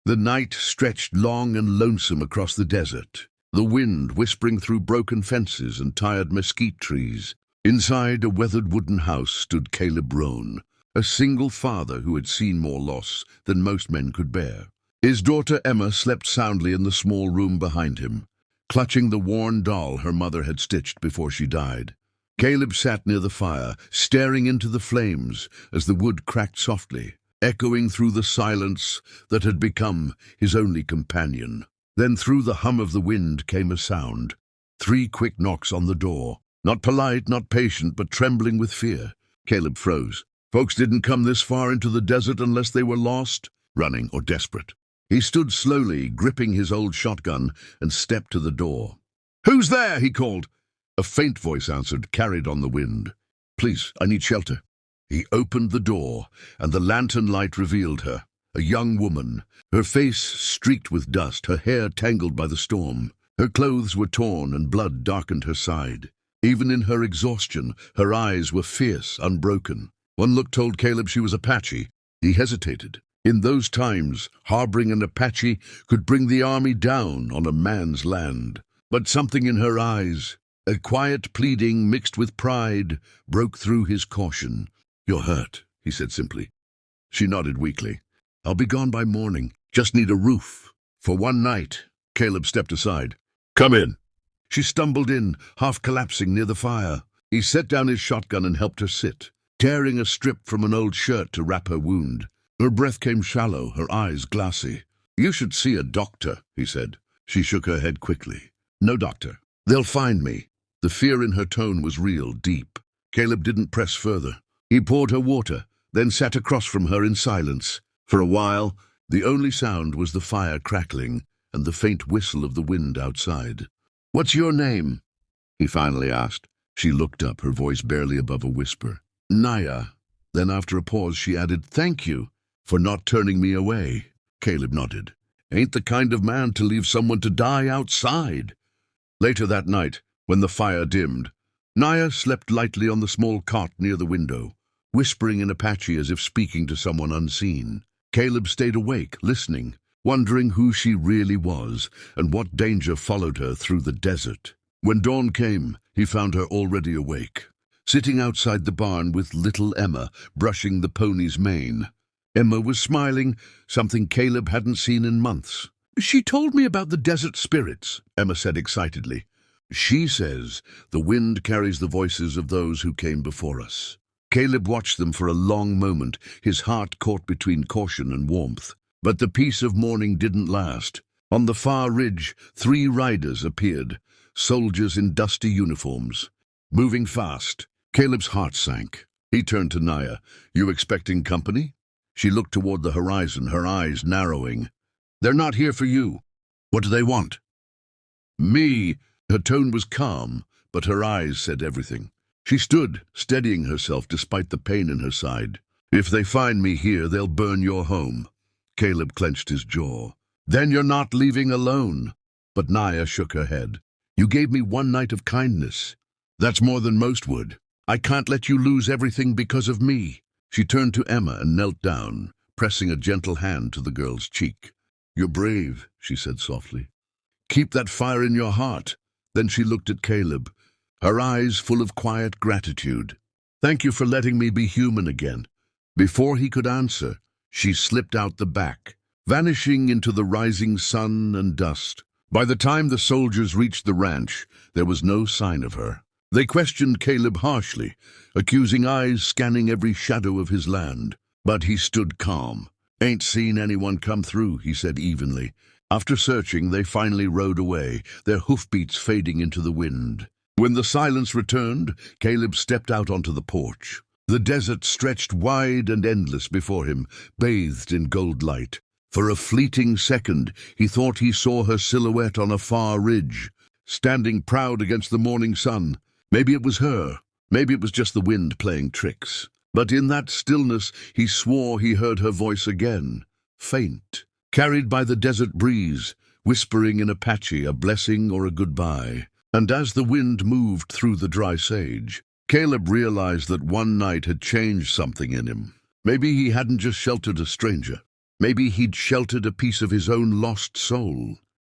The night stretched long and lonesome across the desert, the wind whispering through broken fences and tired mesquite trees. Inside a weathered wooden house stood Caleb Rohn, a single father who had seen more loss than most men could bear. His daughter Emma slept soundly in the small room behind him, clutching the worn doll her mother had stitched before she died. Caleb sat near the fire, staring into the flames as the wood cracked softly, echoing through the silence that had become his only companion. Then through the hum of the wind came a sound. 3 quick knocks on the door. Not polite, not patient, but trembling with fear. Caleb froze. Folks didn't come this far into the desert unless they were lost, running, or desperate. He stood slowly, gripping his old shotgun, and stepped to the door. "Who's there?" he called. A faint voice answered, carried on the wind. "Please, I need shelter." He opened the door, and the lantern light revealed her, a young woman, her face streaked with dust, her hair tangled by the storm. Her clothes were torn and blood darkened her side. Even in her exhaustion, her eyes were fierce, unbroken. One look told Caleb she was Apache. He hesitated. In those times, harboring an Apache could bring the army down on a man's land. But something in her eyes, a quiet pleading mixed with pride, broke through his caution. "You're hurt," he said simply. She nodded weakly. "I'll be gone by morning. Just need a roof. For one night." Caleb stepped aside. "Come in." She stumbled in, half collapsing near the fire. He set down his shotgun and helped her sit, tearing a strip from an old shirt to wrap her wound. Her breath came shallow, her eyes glassy. "You should see a doctor," he said. She shook her head quickly. "No doctor. They'll find me." The fear in her tone was real, deep. Caleb didn't press further. He poured her water, then sat across from her in silence. For a while, the only sound was the fire crackling and the faint whistle of the wind outside. "What's your name?" he finally asked. She looked up, her voice barely above a whisper. "Naya." Then after a pause she added, "Thank you for not turning me away." Caleb nodded. "Ain't the kind of man to leave someone to die outside." Later that night, when the fire dimmed, Naya slept lightly on the small cot near the window, whispering in Apache as if speaking to someone unseen. Caleb stayed awake, listening, wondering who she really was and what danger followed her through the desert. When dawn came, he found her already awake, sitting outside the barn with little Emma, brushing the pony's mane. Emma was smiling, something Caleb hadn't seen in months. "She told me about the desert spirits," Emma said excitedly. "She says the wind carries the voices of those who came before us." Caleb watched them for a long moment, his heart caught between caution and warmth. But the peace of morning didn't last. On the far ridge, 3 riders appeared, soldiers in dusty uniforms. Moving fast, Caleb's heart sank. He turned to Naya. "You expecting company?" She looked toward the horizon, her eyes narrowing. "They're not here for you." "What do they want?" "Me." Her tone was calm, but her eyes said everything. She stood, steadying herself despite the pain in her side. "If they find me here, they'll burn your home." Caleb clenched his jaw. "Then you're not leaving alone." But Naya shook her head. "You gave me one night of kindness. That's more than most would. I can't let you lose everything because of me." She turned to Emma and knelt down, pressing a gentle hand to the girl's cheek. "You're brave," she said softly. "Keep that fire in your heart." Then she looked at Caleb, her eyes full of quiet gratitude. "Thank you for letting me be human again." Before he could answer, she slipped out the back, vanishing into the rising sun and dust. By the time the soldiers reached the ranch, there was no sign of her. They questioned Caleb harshly, accusing eyes scanning every shadow of his land. But he stood calm. "Ain't seen anyone come through," he said evenly. After searching, they finally rode away, their hoofbeats fading into the wind. When the silence returned, Caleb stepped out onto the porch. The desert stretched wide and endless before him, bathed in gold light. For a fleeting second, he thought he saw her silhouette on a far ridge, standing proud against the morning sun. Maybe it was her. Maybe it was just the wind playing tricks. But in that stillness, he swore he heard her voice again, faint, carried by the desert breeze, whispering in Apache a blessing or a goodbye. And as the wind moved through the dry sage, Caleb realized that one night had changed something in him. Maybe he hadn't just sheltered a stranger. Maybe he'd sheltered a piece of his own lost soul.